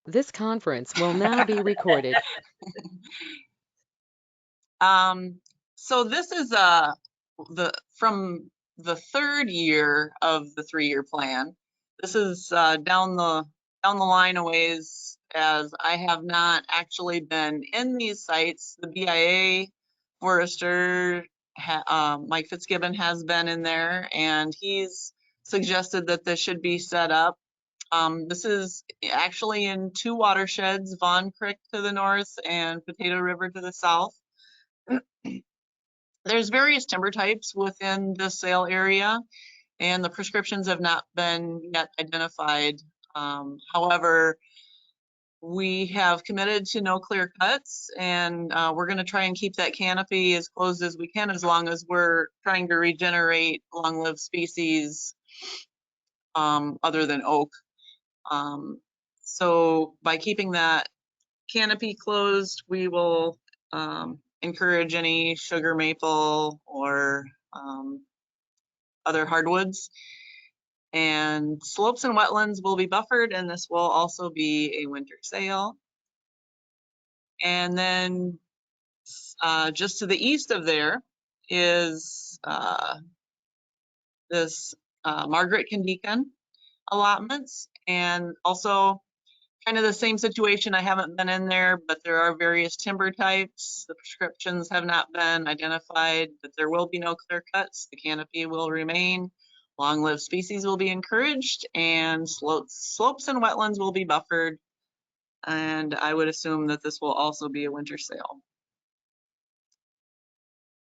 This conference will now be recorded. So this is from the third year of the 3-year plan. This is down the line a ways, as I have not actually been in these sites. The BIA forester, Mike Fitzgibbon, has been in there, and he's suggested that this should be set up. This is actually in 2 watersheds, Vaughn Creek to the north and Potato River to the south. There's various timber types within the sale area, and the prescriptions have not been yet identified. However, we have committed to no clear cuts, and we're going to try and keep that canopy as closed as we can, as long as we're trying to regenerate long-lived species other than oak. So by keeping that canopy closed, we will encourage any sugar maple or other hardwoods. And slopes and wetlands will be buffered, and this will also be a winter sale. And then just to the east of there is this Margaret Candeacon allotments, and also kind of the same situation. I haven't been in there, but there are various timber types. The prescriptions have not been identified, but there will be no clear cuts. The canopy will remain. Long-lived species will be encouraged, and slopes and wetlands will be buffered. And I would assume that this will also be a winter sale.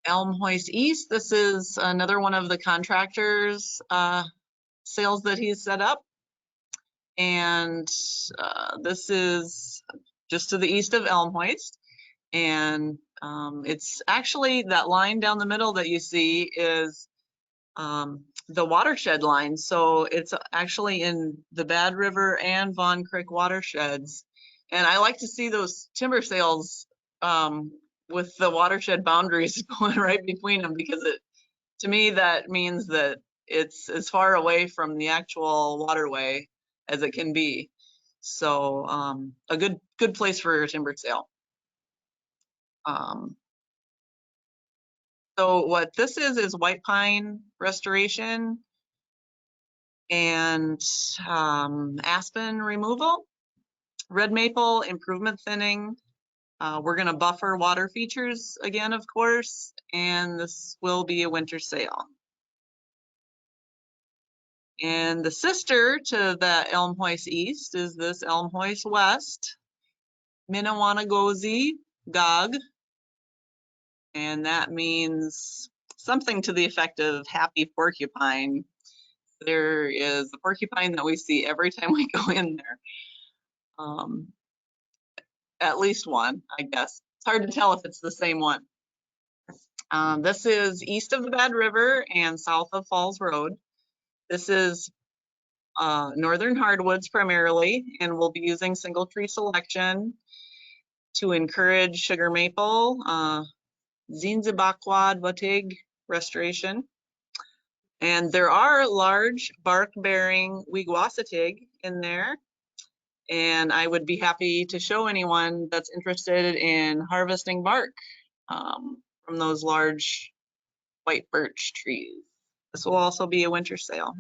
Elm Hoist East, this is another one of the contractors' sales that he's set up. And this is just to the east of Elm Hoist. And it's actually that line down the middle that you see is the watershed line. So it's actually in the Bad River and Vaughn Creek watersheds. And I like to see those timber sales with the watershed boundaries going right between them, because to me, that means that it's as far away from the actual waterway as it can be. So a good place for a timber sale. So what this is white pine restoration and aspen removal, red maple improvement thinning. We're going to buffer water features again, of course, and this will be a winter sale. And the sister to the Elm Hoist East is this Elm Hoist West, Minnewannagozie Gog, and that means something to the effect of happy porcupine. There is a porcupine that we see every time we go in there. At least one, I guess. It's hard to tell if it's the same one. This is east of the Bad River and south of Falls Road. This is northern hardwoods primarily, and we'll be using single tree selection to encourage sugar maple, Zinzibaquad watig restoration. And there are large bark-bearing wigwassatig in there, and I would be happy to show anyone that's interested in harvesting bark from those large white birch trees. This will also be a winter sale.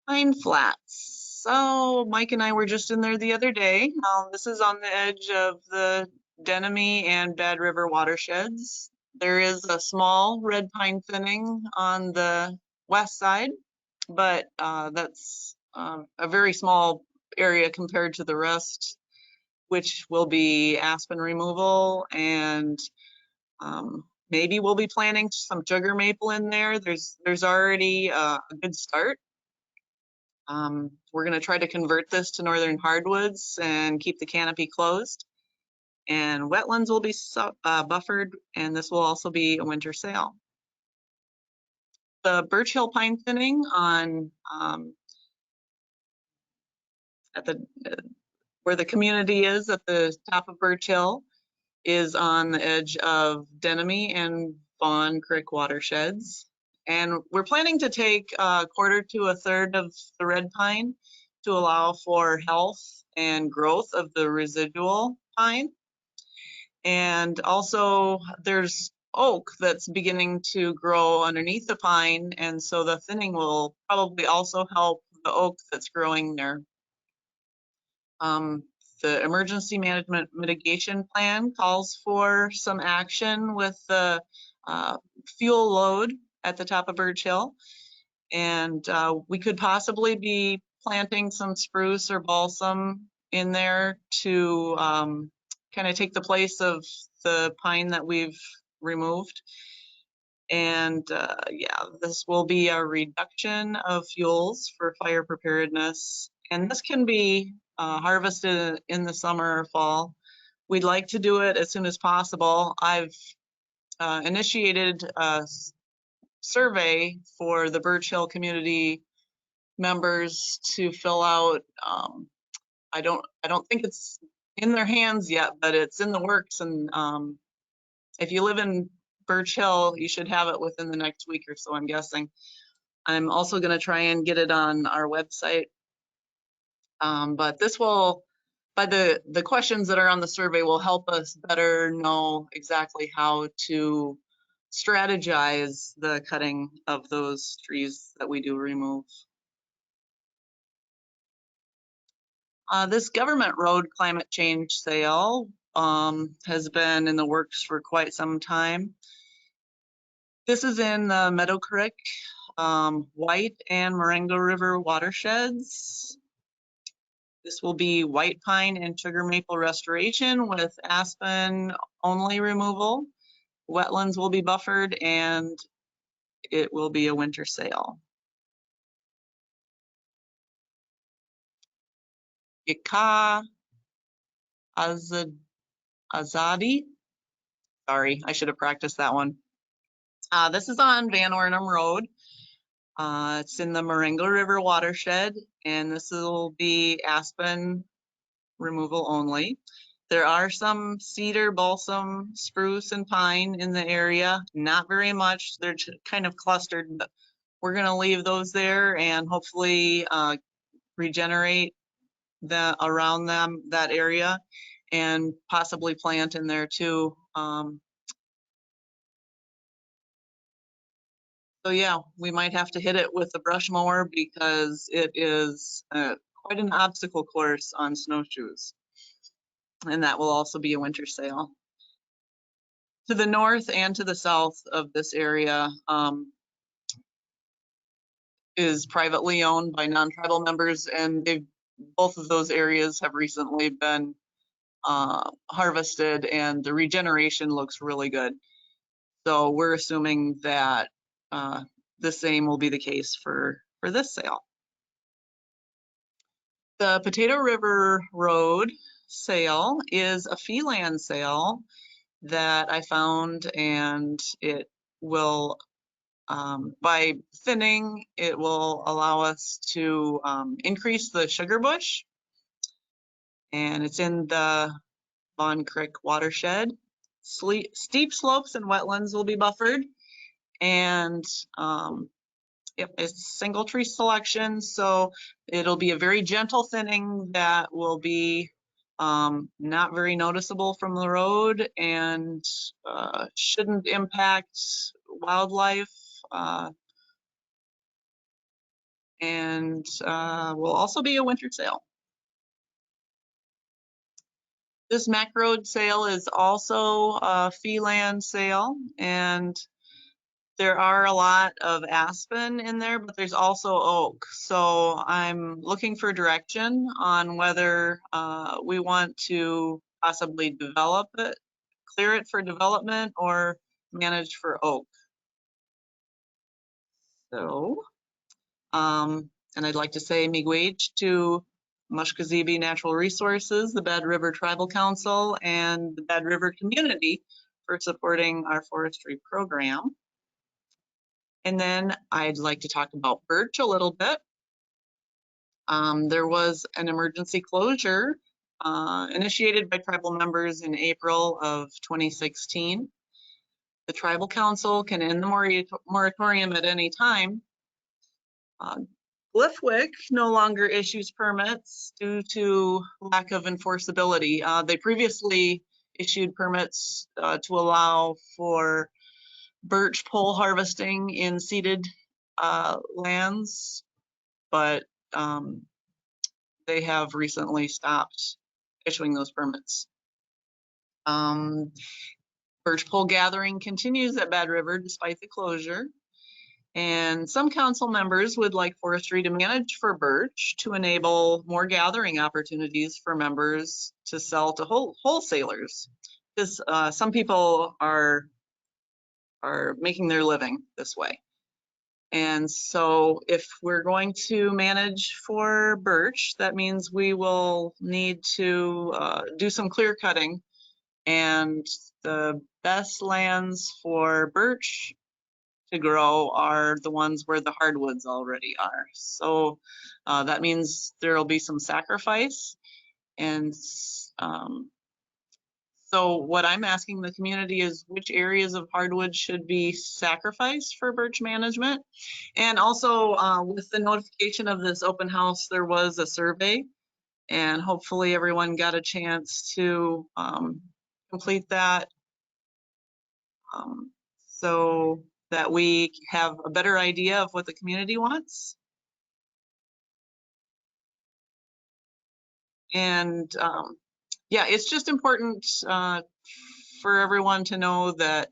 Pine Flats. So Mike and I were just in there the other day. This is on the edge of the Denemy and Bad River watersheds. There is a small red pine thinning on the west side, but that's a very small area compared to the rest, which will be aspen removal, and maybe we'll be planting some sugar maple in there. There's already a good start. We're going to try to convert this to northern hardwoods and keep the canopy closed. And wetlands will be buffered, and this will also be a winter sale. The Birch Hill pine thinning on at the where the community is at the top of Birch Hill is on the edge of Denemy and Vaughn Creek watersheds. And we're planning to take a quarter to a third of the red pine to allow for health and growth of the residual pine. And also there's oak that's beginning to grow underneath the pine, and so the thinning will probably also help the oak that's growing there. The emergency management mitigation plan calls for some action with the fuel load at the top of Birch Hill. And we could possibly be planting some spruce or balsam in there to kind of take the place of the pine that we've removed. And yeah, this will be a reduction of fuels for fire preparedness. And this can be harvested in the summer or fall. We'd like to do it as soon as possible. I've initiated a survey for the Birch Hill community members to fill out. I don't think it's in their hands yet, but it's in the works. And if you live in Birch Hill, you should have it within the next week or so, I'm guessing. I'm also going to try and get it on our website. But this will, by the questions that are on the survey, will help us better know exactly how to strategize the cutting of those trees that we do remove. This government road climate change sale has been in the works for quite some time. This is in the Meadow Creek, White and Marengo River watersheds. This will be white pine and sugar maple restoration with aspen only removal. Wetlands will be buffered and it will be a winter sale. Yaka Azadi. Sorry, I should have practiced that one. This is on Van Ornum Road. It's in the Marengo River watershed, and this will be aspen removal only. There are some cedar, balsam, spruce, and pine in the area. Not very much. They're kind of clustered, but we're going to leave those there and hopefully regenerate around them, that area, and possibly plant in there too. So yeah, we might have to hit it with a brush mower because it is quite an obstacle course on snowshoes. And that will also be a winter sale. To the north and to the south of this area is privately owned by non-tribal members, and both of those areas have recently been harvested, and the regeneration looks really good. So we're assuming that the same will be the case for this sale. The Potato River Road sale is a fee land sale that I found, and it will, by thinning, it will allow us to increase the sugar bush, and it's in the Vaughn Creek watershed. Steep slopes and wetlands will be buffered, and it's single tree selection, so it'll be a very gentle thinning that will be not very noticeable from the road and shouldn't impact wildlife, and will also be a winter sale. This Mac Road sale is also a fee land sale, and there are a lot of aspen in there, but there's also oak. So I'm looking for direction on whether we want to possibly develop it, clear it for development, or manage for oak. So, and I'd like to say miigwech to Mashkiiziibii Natural Resources, the Bad River Tribal Council, and the Bad River community for supporting our forestry program. And then I'd like to talk about birch a little bit. There was an emergency closure initiated by tribal members in April of 2016. The tribal council can end the moratorium at any time. Lithwick no longer issues permits due to lack of enforceability. They previously issued permits to allow for birch pole harvesting in seeded lands, but they have recently stopped issuing those permits. Birch pole gathering continues at Bad River despite the closure. And some council members would like forestry to manage for birch to enable more gathering opportunities for members to sell to wholesalers. Because some people are making their living this way. And so if we're going to manage for birch, that means we will need to do some clear cutting. And the best lands for birch to grow are the ones where the hardwoods already are. So that means there'll be some sacrifice. And so what I'm asking the community is which areas of hardwood should be sacrificed for birch management. And also with the notification of this open house, there was a survey, and hopefully everyone got a chance to complete that so that we have a better idea of what the community wants. And yeah, it's just important for everyone to know that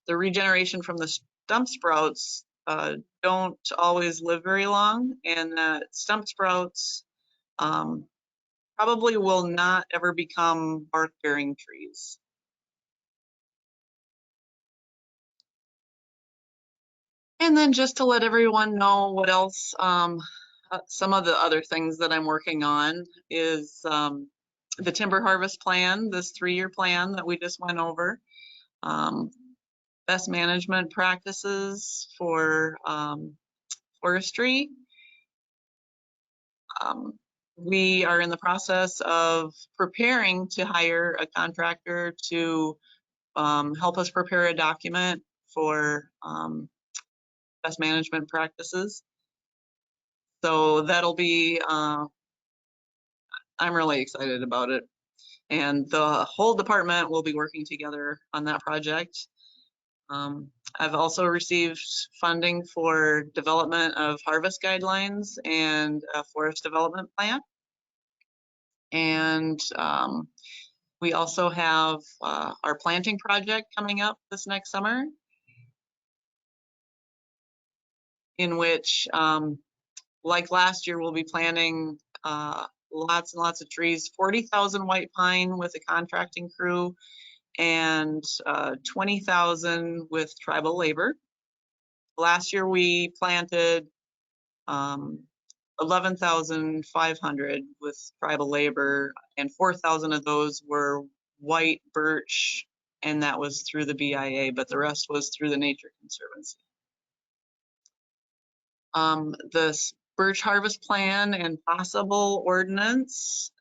the regeneration from the stump sprouts don't always live very long, and that stump sprouts probably will not ever become bark-bearing trees. And then just to let everyone know what else, some of the other things that I'm working on is the timber harvest plan, this 3-year plan that we just went over. Best management practices for forestry. We are in the process of preparing to hire a contractor to help us prepare a document for best management practices. So that'll be, I'm really excited about it. And the whole department will be working together on that project. I've also received funding for development of harvest guidelines and a forest development plan. And we also have our planting project coming up this next summer, in which, like last year, we'll be planting lots and lots of trees, 40,000 white pine with a contracting crew, and 20,000 with tribal labor. Last year we planted 11,500 with tribal labor, and 4,000 of those were white birch, and that was through the BIA, but the rest was through the Nature Conservancy. The birch harvest plan and possible ordinance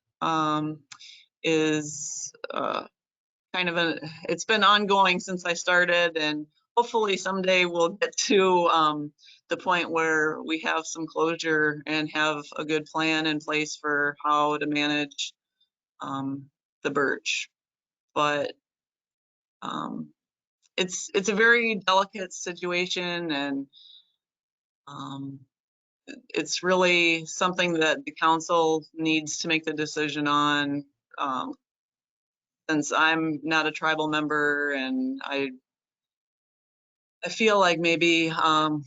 is kind of it's been ongoing since I started, and hopefully someday we'll get to the point where we have some closure and have a good plan in place for how to manage the birch. But it's a very delicate situation, and it's really something that the council needs to make the decision on. Since I'm not a tribal member, and I feel like maybe I'm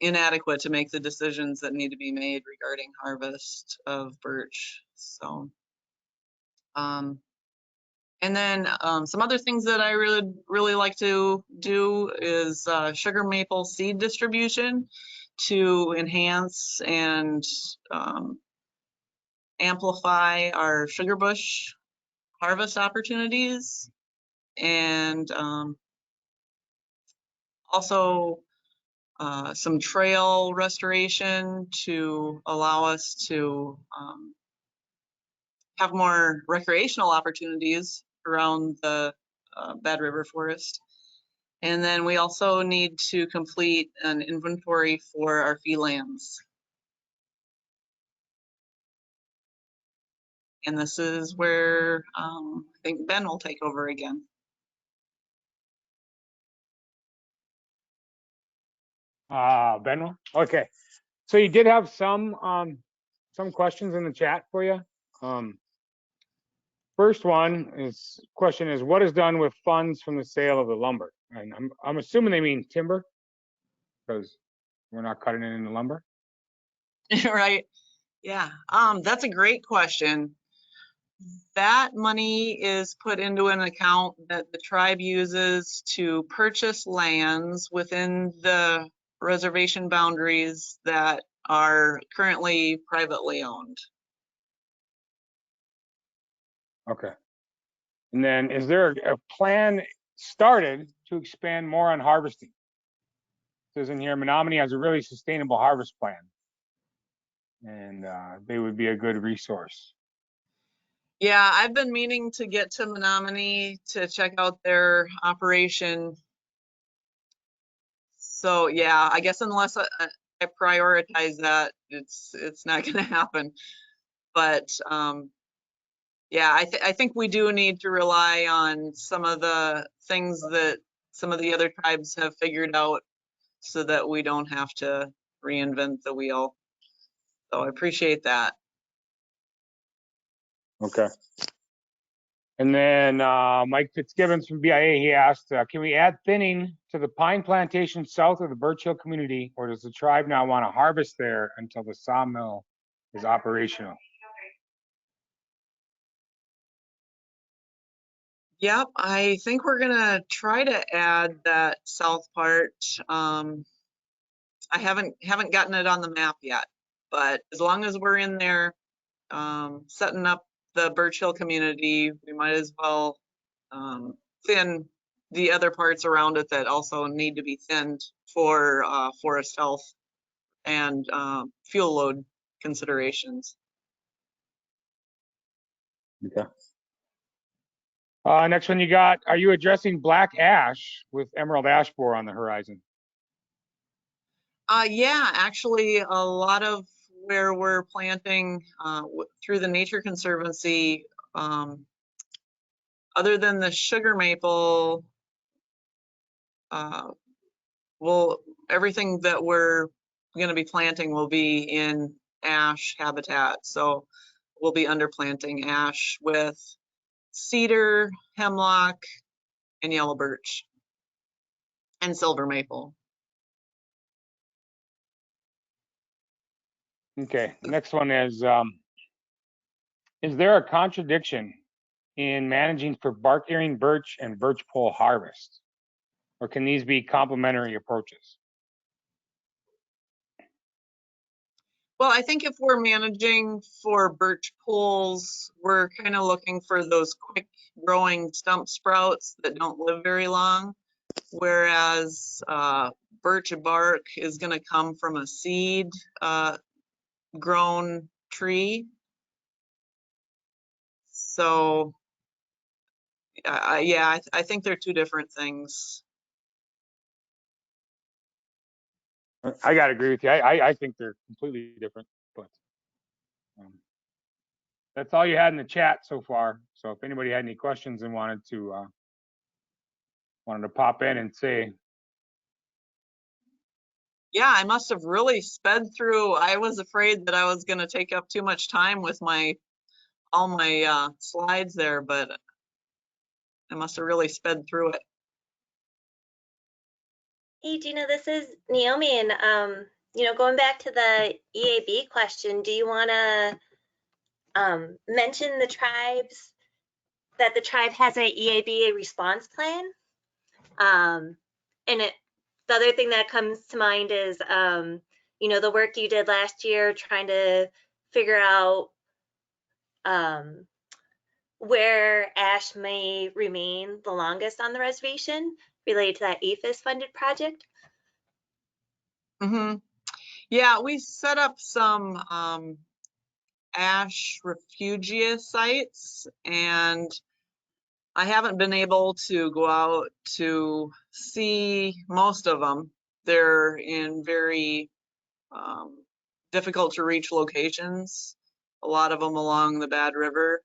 inadequate to make the decisions that need to be made regarding harvest of birch. So, and then some other things that I really like to do is sugar maple seed distribution to enhance and amplify our sugar bush harvest opportunities, and also some trail restoration to allow us to have more recreational opportunities around the Bad River Forest. And then we also need to complete an inventory for our fee lands. And this is where I think Ben will take over again. Ben, okay. So you did have some questions in the chat for you. First question is what is done with funds from the sale of the lumber? And I'm assuming they mean timber because we're not cutting it into lumber. Right. Yeah. That's a great question. That money is put into an account that the tribe uses to purchase lands within the reservation boundaries that are currently privately owned. Okay. And then is there a plan started to expand more on harvesting? It says in here, Menominee has a really sustainable harvest plan. And they would be a good resource. Yeah, I've been meaning to get to Menominee to check out their operation. So yeah, I guess unless I prioritize that, it's not going to happen. But yeah, I think we do need to rely on some of the things that some of the other tribes have figured out so that we don't have to reinvent the wheel. So I appreciate that. Okay. And then Mike Fitzgibbons from BIA, he asked, can we add thinning to the pine plantation south of the Birch Hill community, or does the tribe now want to harvest there until the sawmill is operational? Yep, I think we're gonna try to add that south part. I haven't gotten it on the map yet, but as long as we're in there setting up the Birch Hill community, we might as well thin the other parts around it that also need to be thinned for forest health and fuel load considerations. Okay. Next one you got, are you addressing black ash with emerald ash borer on the horizon? Yeah, actually a lot of where we're planting through the Nature Conservancy, other than the sugar maple, everything that we're going to be planting will be in ash habitat. So we'll be underplanting ash with cedar, hemlock, and yellow birch, and silver maple. Okay, next one is there a contradiction in managing for bark earring birch and birch pole harvest? Or can these be complementary approaches? Well, I think if we're managing for birch poles, we're kind of looking for those quick growing stump sprouts that don't live very long. Whereas birch bark is going to come from a seed grown tree. So yeah, I think they're two different things. I gotta agree with you. I think they're completely different, but that's all you had in the chat so far. So if anybody had any questions and wanted to pop in and say. Yeah, I must have really sped through. I was afraid that I was going to take up too much time with all my slides there, but I must have really sped through it. Hey, Gena, this is Naomi, and going back to the EAB question, do you want to mention the tribes that the tribe has a EAB response plan? And the other thing that comes to mind is, the work you did last year trying to figure out where ash may remain the longest on the reservation related to that APHIS funded project. Mm-hmm. Yeah, we set up some ash refugia sites, and I haven't been able to go out to see most of them. They're in very difficult to reach locations. a lot of them along the Bad River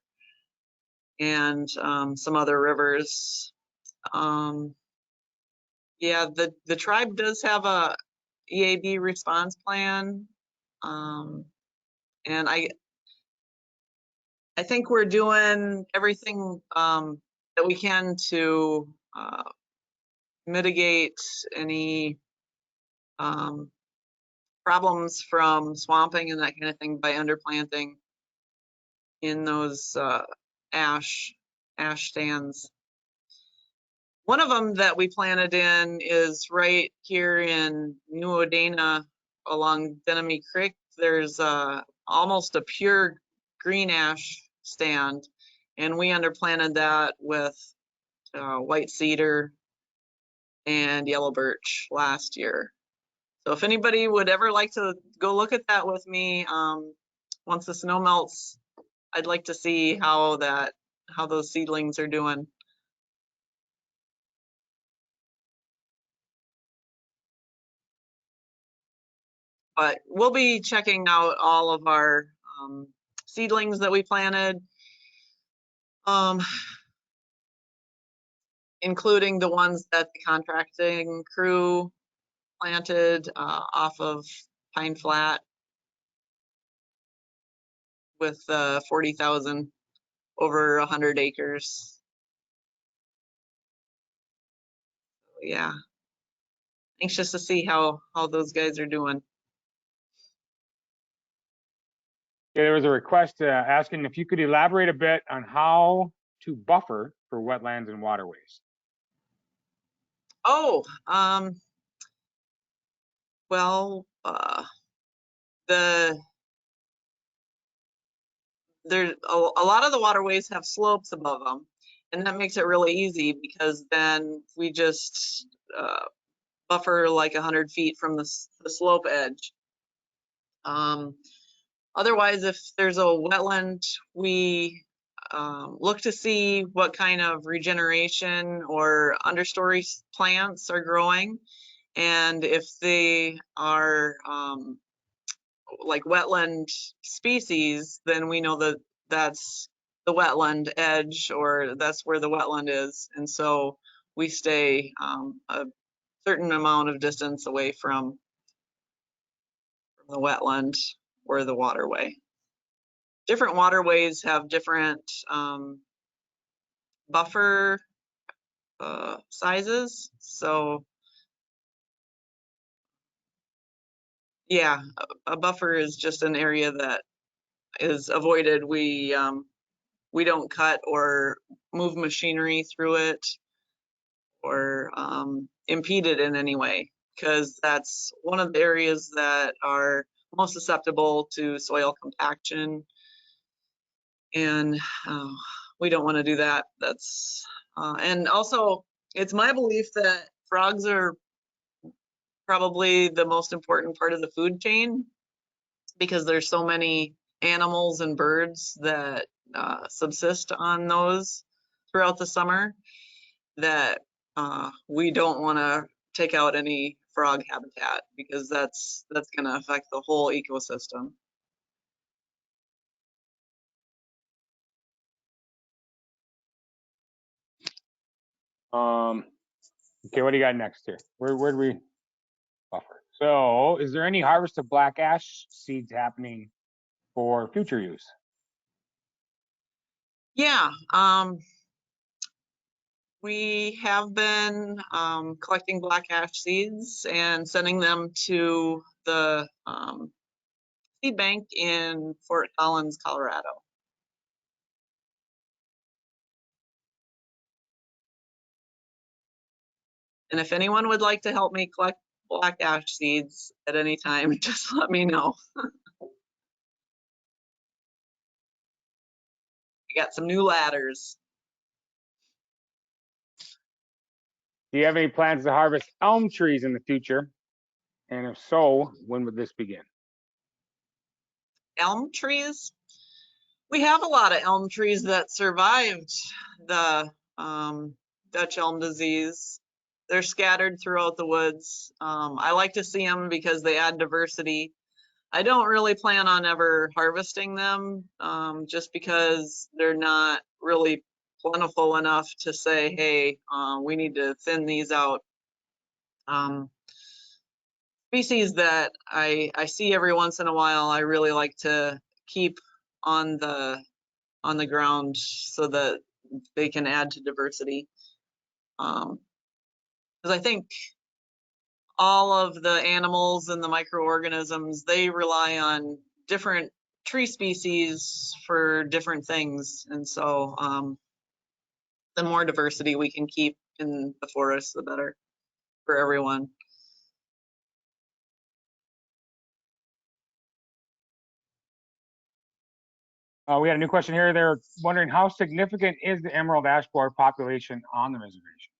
and some other rivers. Yeah, the tribe does have a EAB response plan, and I think we're doing everything that we can to mitigate any problems from swamping and that kind of thing by underplanting in those ash stands. One of them that we planted in is right here in New Odena along Denemy Creek. There's almost a pure green ash stand, and we underplanted that with white cedar and yellow birch last year. So if anybody would ever like to go look at that with me, once the snow melts, I'd like to see how those seedlings are doing. But we'll be checking out all of our seedlings that we planted, including the ones that the contracting crew planted off of Pine Flat with 40,000 over 100 acres. Yeah, anxious to see how those guys are doing. Yeah, there was a request asking if you could elaborate a bit on how to buffer for wetlands and waterways. Oh, well, there's a lot of the waterways have slopes above them, and that makes it really easy because then we just buffer like 100 feet from the slope edge. Otherwise, if there's a wetland, we look to see what kind of regeneration or understory plants are growing. And if they are like wetland species, then we know that that's the wetland edge, or that's where the wetland is. And so we stay a certain amount of distance away from the wetland or the waterway. Different waterways have different buffer sizes. So yeah, a buffer is just an area that is avoided. We don't cut or move machinery through it or impede it in any way, because that's one of the areas that are most susceptible to soil compaction, and we don't want to do that. That's and also it's my belief that frogs are probably the most important part of the food chain, because there's so many animals and birds that subsist on those throughout the summer, that we don't want to take out any frog habitat, because that's going to affect the whole ecosystem. Okay, what do you got next here? Where do we buffer? So is there any harvest of black ash seeds happening for future use? Yeah, we have been collecting black ash seeds and sending them to the seed bank in Fort Collins, Colorado. And if anyone would like to help me collect black ash seeds at any time, just let me know. I got some new ladders. Do you have any plans to harvest elm trees in the future? And if so, when would this begin? Elm trees? We have a lot of elm trees that survived the Dutch elm disease. They're scattered throughout the woods. I like to see them because they add diversity. I don't really plan on ever harvesting them, just because they're not really plentiful enough to say, hey, we need to thin these out. Species that I see every once in a while, I really like to keep on the ground so that they can add to diversity. Because I think all of the animals and the microorganisms, they rely on different tree species for different things. And so the more diversity we can keep in the forest, the better for everyone. We had a new question here. They're wondering how significant is the emerald ash borer population on the reservation?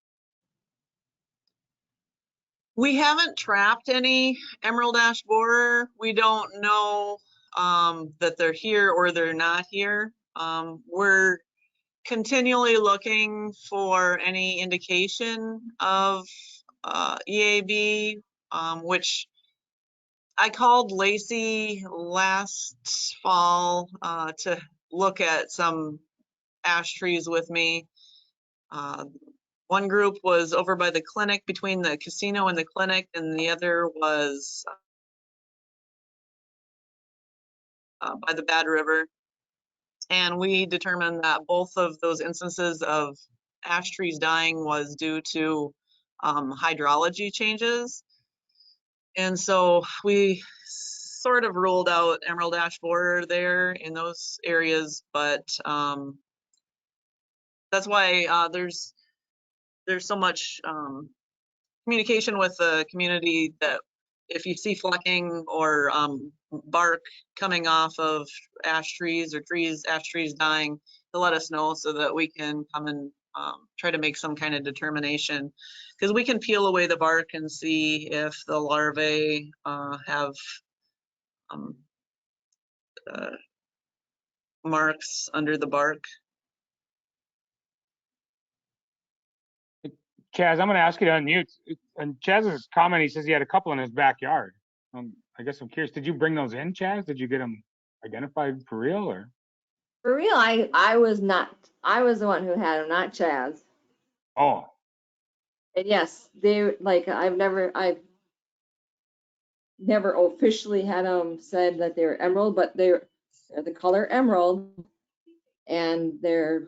We haven't trapped any emerald ash borer. We don't know that they're here or they're not here. We're continually looking for any indication of EAB, which I called Lacey last fall to look at some ash trees with me. One group was over by the clinic, between the casino and the clinic, and the other was by the Bad River. And we determined that both of those instances of ash trees dying was due to hydrology changes. And so we sort of ruled out emerald ash borer there in those areas, but that's why there's so much communication with the community, that if you see flecking or bark coming off of ash trees or ash trees dying, to let us know so that we can come and try to make some kind of determination. Because we can peel away the bark and see if the larvae have marks under the bark. Chaz, I'm going to ask you to unmute. And Chaz's comment, he says he had a couple in his backyard. I guess I'm curious, did you bring those in, Chaz? Did you get them identified for real, or? For real, I was not. I was the one who had them, not Chaz. Oh, And yes, they like I've never officially had them said that they were emerald, but they're the color emerald, and they're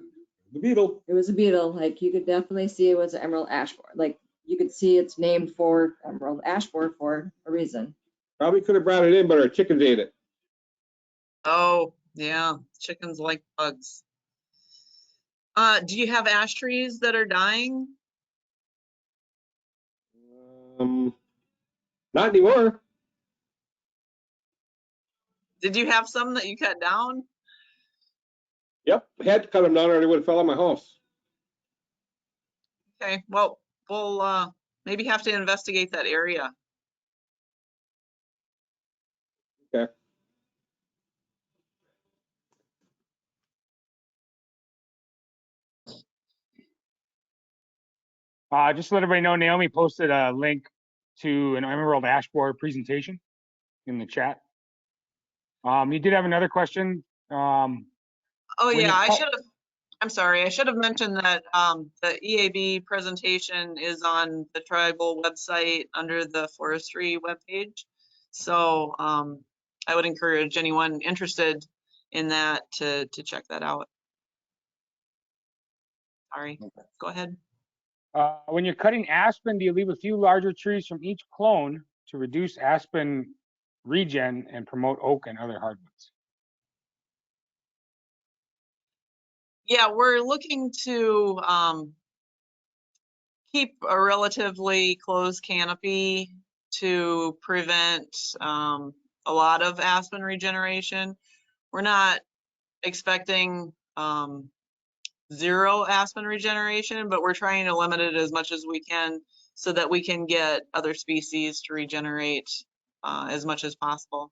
The beetle. it was a beetle. Like you could definitely see it was an emerald ash borer. Like you could see it's named for emerald ash borer for a reason. Probably could have brought it in, but our chickens ate it. Oh, yeah, chickens like bugs. Do you have ash trees that are dying? Not anymore. Did you have some that you cut down? Yep, I had to cut them down or they would have fell on my house. Okay, well, we'll maybe have to investigate that area. Okay. just to let everybody know, Naomi posted a link to an emerald ash borer presentation in the chat. You did have another question. Oh When yeah, you I'm sorry, I should have mentioned that the EAB presentation is on the tribal website under the forestry webpage. So I would encourage anyone interested in that to check that out. Sorry, go ahead. when you're cutting aspen, do you leave a few larger trees from each clone to reduce aspen regen and promote oak and other hardwoods? Yeah, we're looking to keep a relatively closed canopy to prevent a lot of aspen regeneration. We're not expecting zero aspen regeneration, but we're trying to limit it as much as we can so that we can get other species to regenerate as much as possible.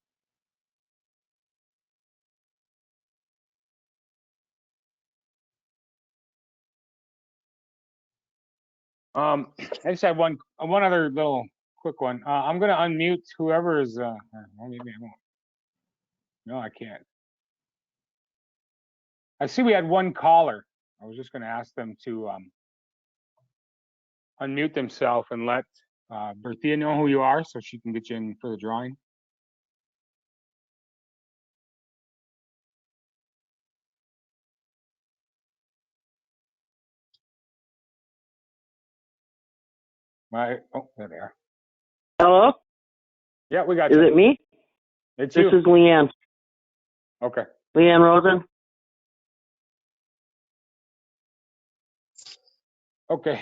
I just have one other little quick one. I'm going to unmute whoever is, well, maybe I won't. No, I can't. I see we had one caller. I was just going to ask them to unmute themselves and let Berthea know who you are so she can get you in for the drawing. Right. Oh, there they are. Hello? Yeah, we got Is you. it me? It's This you. is Leanne. Okay. Leanne Rosen. Okay.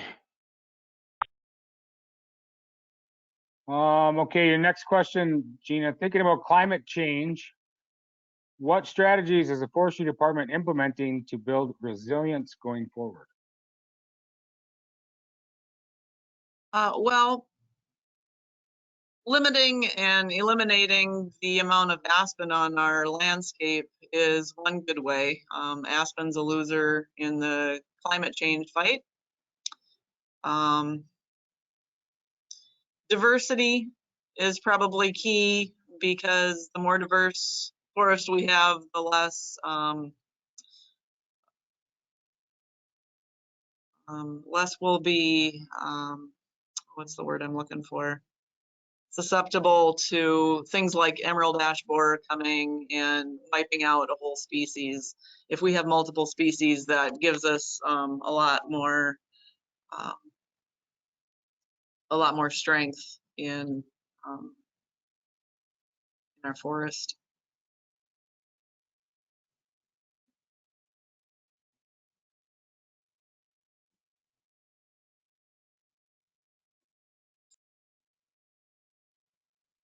Okay, your next question, Gena. Thinking about climate change, what strategies is the forestry department implementing to build resilience going forward? Well, limiting and eliminating the amount of aspen on our landscape is one good way. Aspen's a loser in the climate change fight. Diversity is probably key because the more diverse forest we have, the less less will be what's the word I'm looking for? Susceptible to things like emerald ash borer coming and wiping out a whole species. If we have multiple species, that gives us a lot more strength in our forest.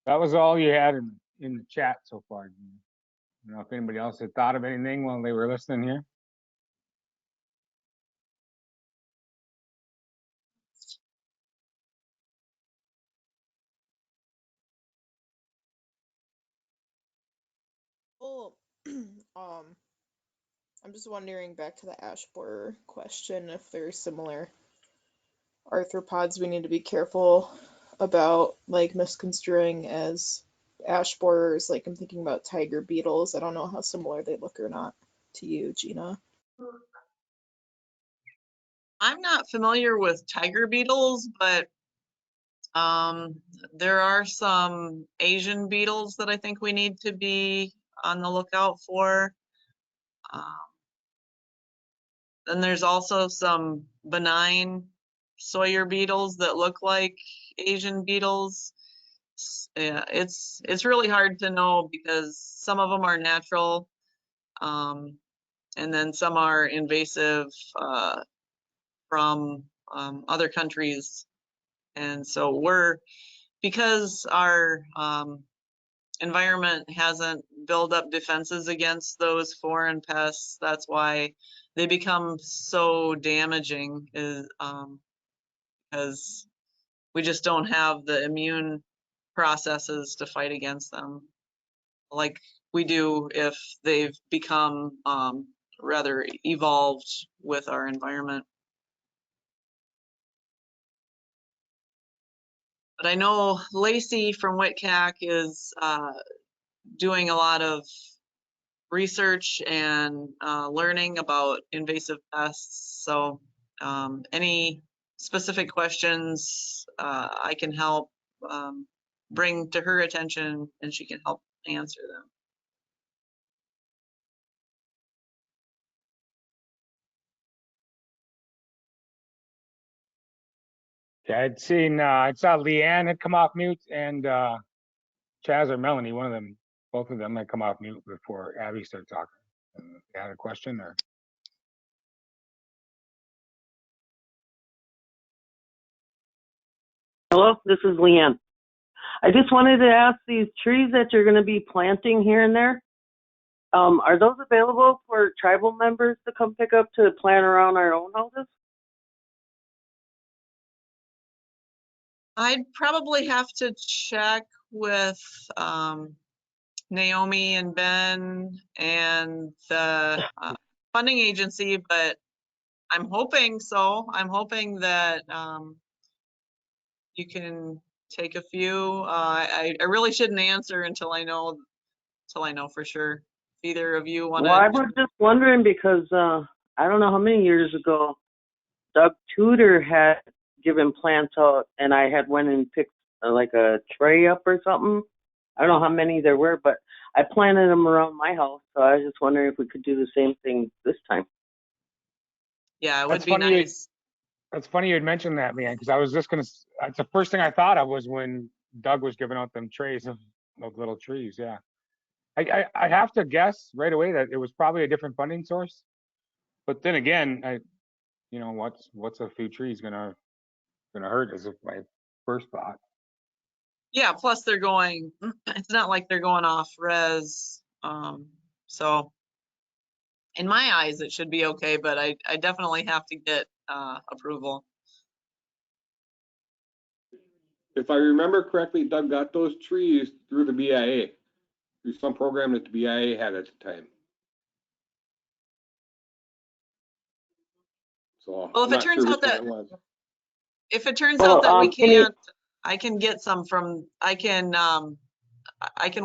That was all you had in the chat so far. I don't know if anybody else had thought of anything while they were listening here. Well, I'm just wondering, back to the ash borer question, if there's similar arthropods we need to be careful about, like misconstruing as ash borers. Like I'm thinking about tiger beetles. I don't know how similar they look or not to you, Gena. I'm not familiar with tiger beetles, but there are some Asian beetles that I think we need to be on the lookout for. Then there's also some benign Sawyer beetles that look like Asian beetles. Yeah, it's really hard to know because some of them are natural, and then some are invasive from other countries. And so because our environment hasn't built up defenses against those foreign pests, that's why they become so damaging, is because we just don't have the immune processes to fight against them like we do if they've become rather evolved with our environment. But I know Lacey from WCAC is doing a lot of research and learning about invasive pests. So any specific questions I can help bring to her attention, and she can help answer them. Yeah, I'd seen, I saw Leanne had come off mute and Chaz or Melanie, one of them, both of them had come off mute before Abby started talking. They had a question or? Hello, this is Leanne. I just wanted to ask, these trees that you're going to be planting here and there, are those available for tribal members to come pick up to plant around our own houses? I'd probably have to check with Naomi and Ben and the funding agency, but I'm hoping so. I'm hoping that you can take a few. I really shouldn't answer until I know till I know for sure. If either of you want Well, I to, was just wondering because I don't know how many years ago Doug Tudor had given plants out, and I had went and picked like a tray up or something. I don't know how many there were, but I planted them around my house. So I was just wondering if we could do the same thing this time. yeah, it would That's be funny. nice. That's funny you had mentioned that, Leanne, because I was just gonna. That's the first thing I thought of was when Doug was giving out them trays of little trees. Yeah, I have to guess right away that it was probably a different funding source. But then again, what's a few trees gonna hurt? Is my first thought. Yeah, plus they're going, it's not like they're going off res. So in my eyes, it should be okay, but I definitely have to get approval. If I remember correctly, Doug got those trees through the BIA, through some program that the BIA had at the time. So Well, I'm not sure which one it was. if it turns Well, out that we can you- can't, I can get some from, I can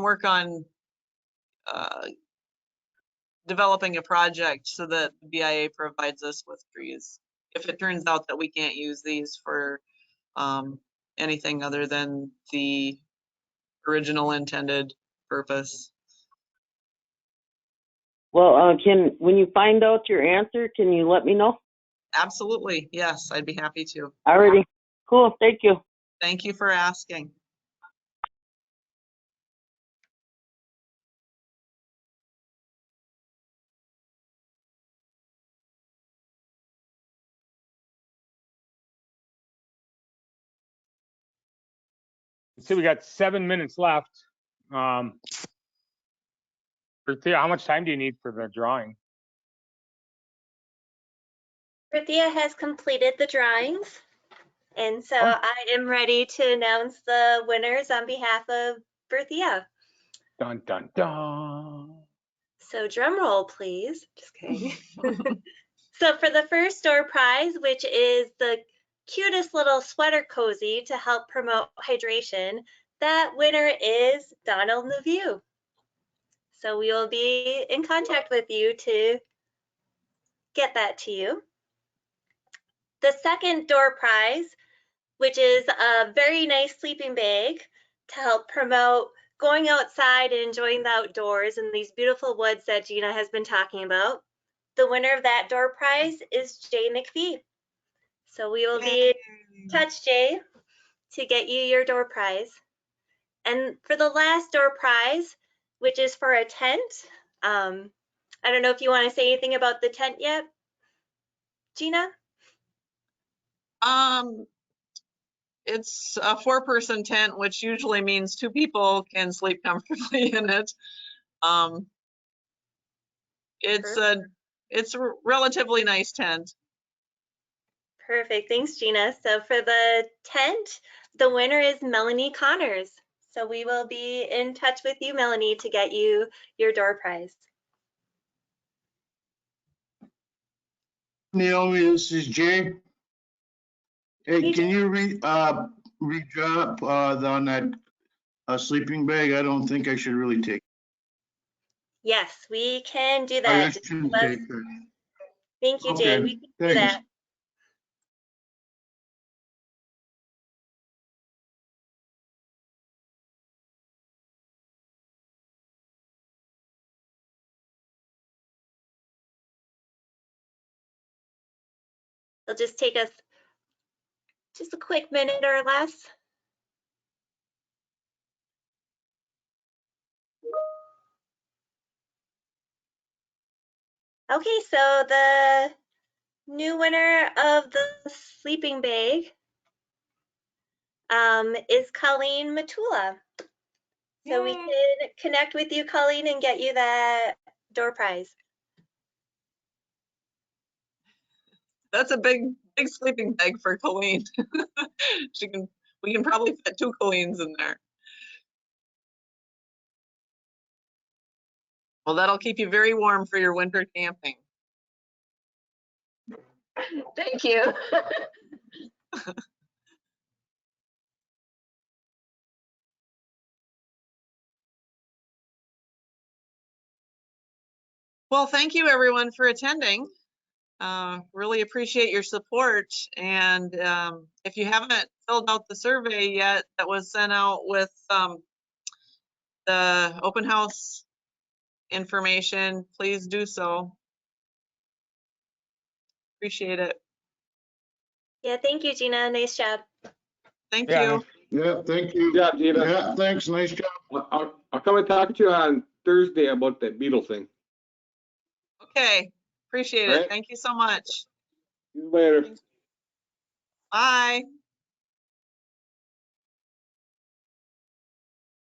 work on developing a project so that the BIA provides us with trees. If it turns out that we can't use these for anything other than the original intended purpose. Well, when you find out your answer, can you let me know? Absolutely, yes, I'd be happy to. Alrighty, cool. Thank you. Thank you for asking. So we got 7 minutes left. Thea, how much time do you need for the drawing? Prithia has completed the drawings, and so Oh. I am ready to announce the winners on behalf of Prithia. Dun dun dun. So drum roll, please. Just kidding. So for the first door prize, which is the cutest little sweater cozy to help promote hydration, that winner is Donald Neveu. So we will be in contact with you to get that to you. The second door prize, which is a very nice sleeping bag to help promote going outside and enjoying the outdoors in these beautiful woods that Gena has been talking about. The winner of that door prize is Jay McPhee. So we will be in touch, Jay, to get you your door prize. And for the last door prize, which is for a tent, I don't know if you want to say anything about the tent yet, Gena? It's a 4-person tent, which usually means 2 people can sleep comfortably in it. It's a relatively nice tent. Perfect, thanks Gena. So for the tent, the winner is Melanie Connors. So we will be in touch with you, Melanie, to get you your door prize. Naomi, this is Jay. Hey, Hey, can you redrop on that sleeping bag? I don't think I should really take. Yes, we can do I that. Just shouldn't give us- take that. Thank you, Jay. Okay, We can do thanks. that. It'll just take us just a quick minute or less. Okay, so the new winner of the sleeping bag is Colleen Matula. So we can connect with you, Colleen, and get you that door prize. That's a big sleeping bag for Colleen. We can probably fit 2 Colleens in there. Well, that'll keep you very warm for your winter camping. Thank you. Well, thank you everyone for attending. Really appreciate your support. And if you haven't filled out the survey yet that was sent out with the open house information, please do so. Appreciate it. Yeah, thank you, Gina. Nice job. Thank Yeah, you. Yeah, thank you. Good job, Gina. Yeah, thanks, nice job. I'll come and talk to you on Thursday about that beetle thing. Okay, appreciate All it. right. Thank you so much. See you later. Bye.